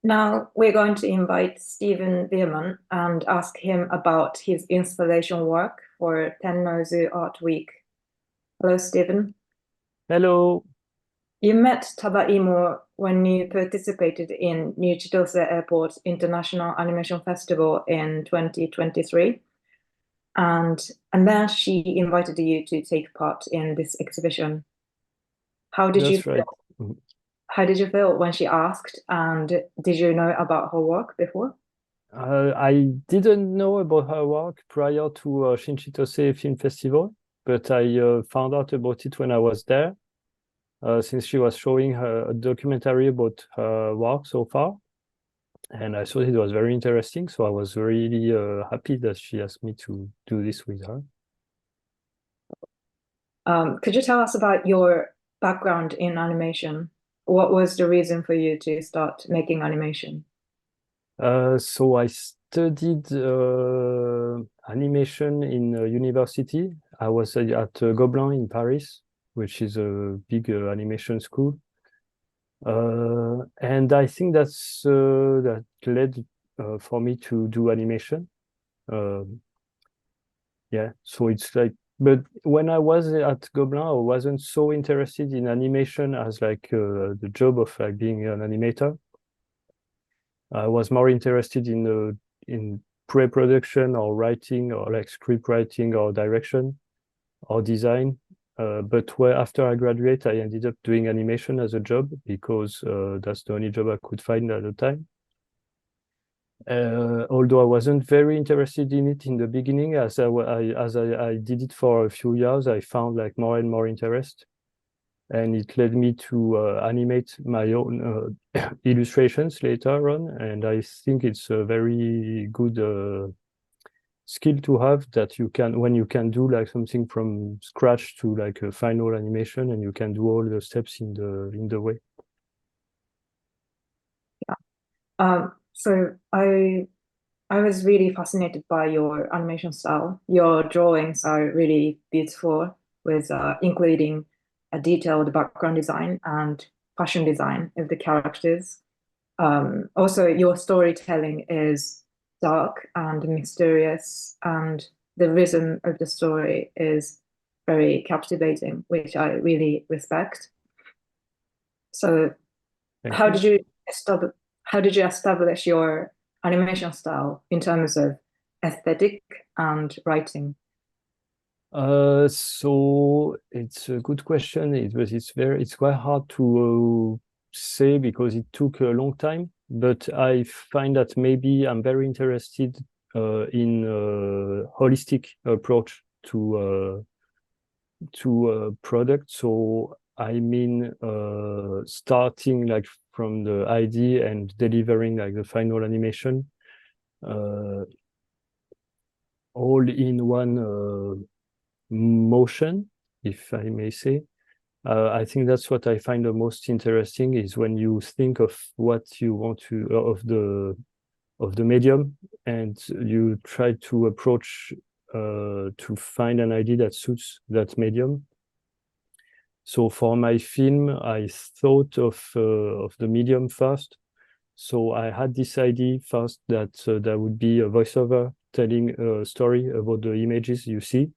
Now we're going to invite Stephen VUILLEMIN and ask him about his installation work for Tennozu Art Week. Hello, Stephen. Hello. You met Tabaimo when you participated in New Chitose Airport International Animation Festival in 2023. And then she invited you to take part in this exhibition. How did you feel? How did you feel when she asked, and did you know about her work before? I didn't know about her work prior to Chitose Film Festival, but I found out about it when I was there, since she was showing a documentary about her work so far. And I thought it was very interesting, so I was really happy that she asked me to do this with her. Could you tell us about your background in animation? What was the reason for you to start making animation? So I studied animation in university. I was at Gobelin in Paris, which is a big animation school. And I think that led for me to do animation. Yeah, so it's like, but when I was at Gobelin, I wasn't so interested in animation as like the job of like being an animator. I was more interested in pre-production or writing or like script writing or direction or design. But after I graduate, I ended up doing animation as a job because that's the only job I could find at the time. Although I wasn't very interested in it in the beginning, as I did it for a few years, I found like more and more interest, and it led me to animate my own illustrations later on. And I think it's a very good skill to have, that you can, when you can do like something from scratch to like a final animation, and you can do all the steps in the way. Yeah. So I was really fascinated by your animation style. Your drawings are really beautiful, with including a detailed background design and fashion design of the characters. Also, your storytelling is dark and mysterious, and the rhythm of the story is very captivating, which I really respect. So, how did you establish your animation style in terms of aesthetic and writing? So it's a good question. It's quite hard to say because it took a long time. But I find that maybe I'm very interested in a holistic approach to product. So I mean, starting like from the idea and delivering like the final animation, all in one motion, if I may say. I think that's what I find the most interesting, is when you think of what you want to of the medium, and you try to approach to find an idea that suits that medium. So for my film, I thought of the medium first. So I had this idea first that there would be a voiceover telling a story about the images you see.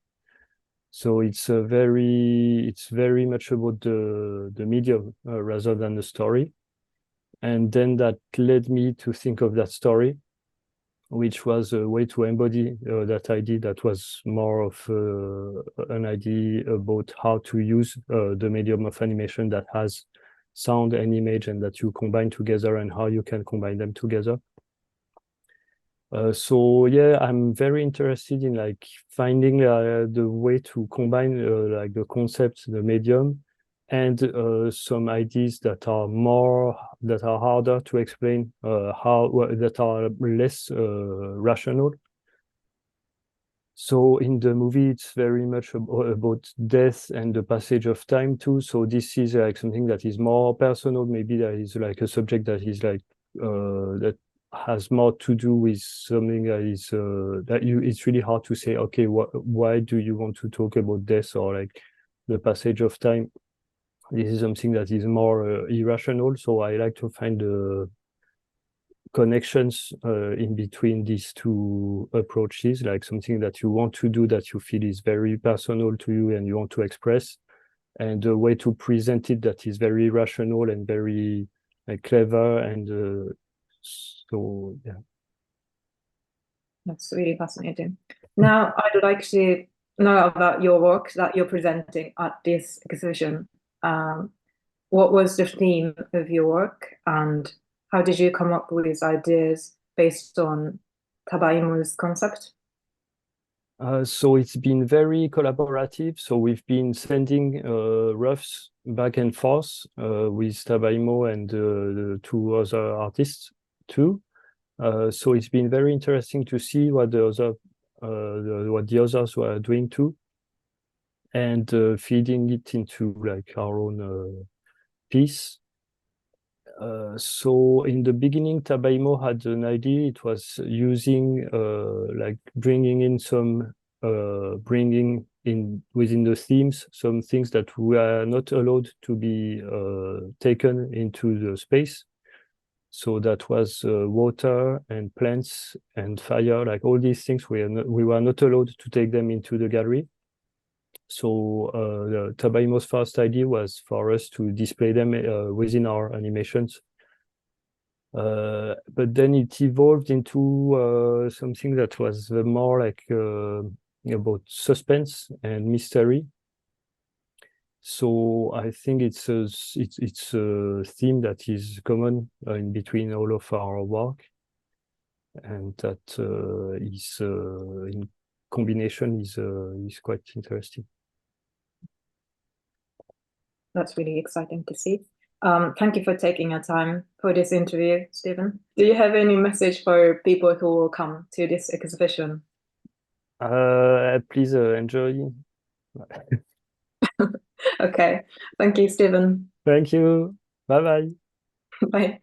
So it's very much about the medium rather than the story. And then that led me to think of that story, which was a way to embody that idea. That was more of an idea about how to use the medium of animation that has sound and image, and that you combine together, and how you can combine them together. So yeah, I'm very interested in like finding the way to combine like the concept, the medium, and some ideas that are harder to explain, that are less rational. So in the movie, it's very much about death and the passage of time too. So this is like something that is more personal. Maybe there is like a subject that is like that has more to do with something that is it's really hard to say, okay, why do you want to talk about death or like the passage of time? This is something that is more irrational. So I like to find connections in between these two approaches, like something that you want to do that you feel is very personal to you and you want to express, and a way to present it that is very rational and very clever. And so, yeah. That's really fascinating. Now, I'd like to know about your work that you're presenting at this exhibition. What was the theme of your work, and how did you come up with ideas based on Tabaimo's concept? So it's been very collaborative. So we've been sending roughs back and forth with Tabaimo and the two other artists too. So it's been very interesting to see what the others were doing too, and feeding it into like our own piece. So in the beginning, Tabaimo had an idea. It was using like bringing in within the themes some things that were not allowed to be taken into the space. So that was water and plants and fire, like all these things we were not allowed to take them into the gallery. So Tabaimo's first idea was for us to display them within our animations. But then it evolved into something that was more like about suspense and mystery. So I think it's a theme that is common in between all of our work, and that is in combination is quite interesting. That's really exciting to see. Thank you for taking your time for this interview, Stephen. Do you have any message for people who will come to this exhibition? Please enjoy. Okay. Thank you, Stephen. Thank you. Bye-bye. Bye.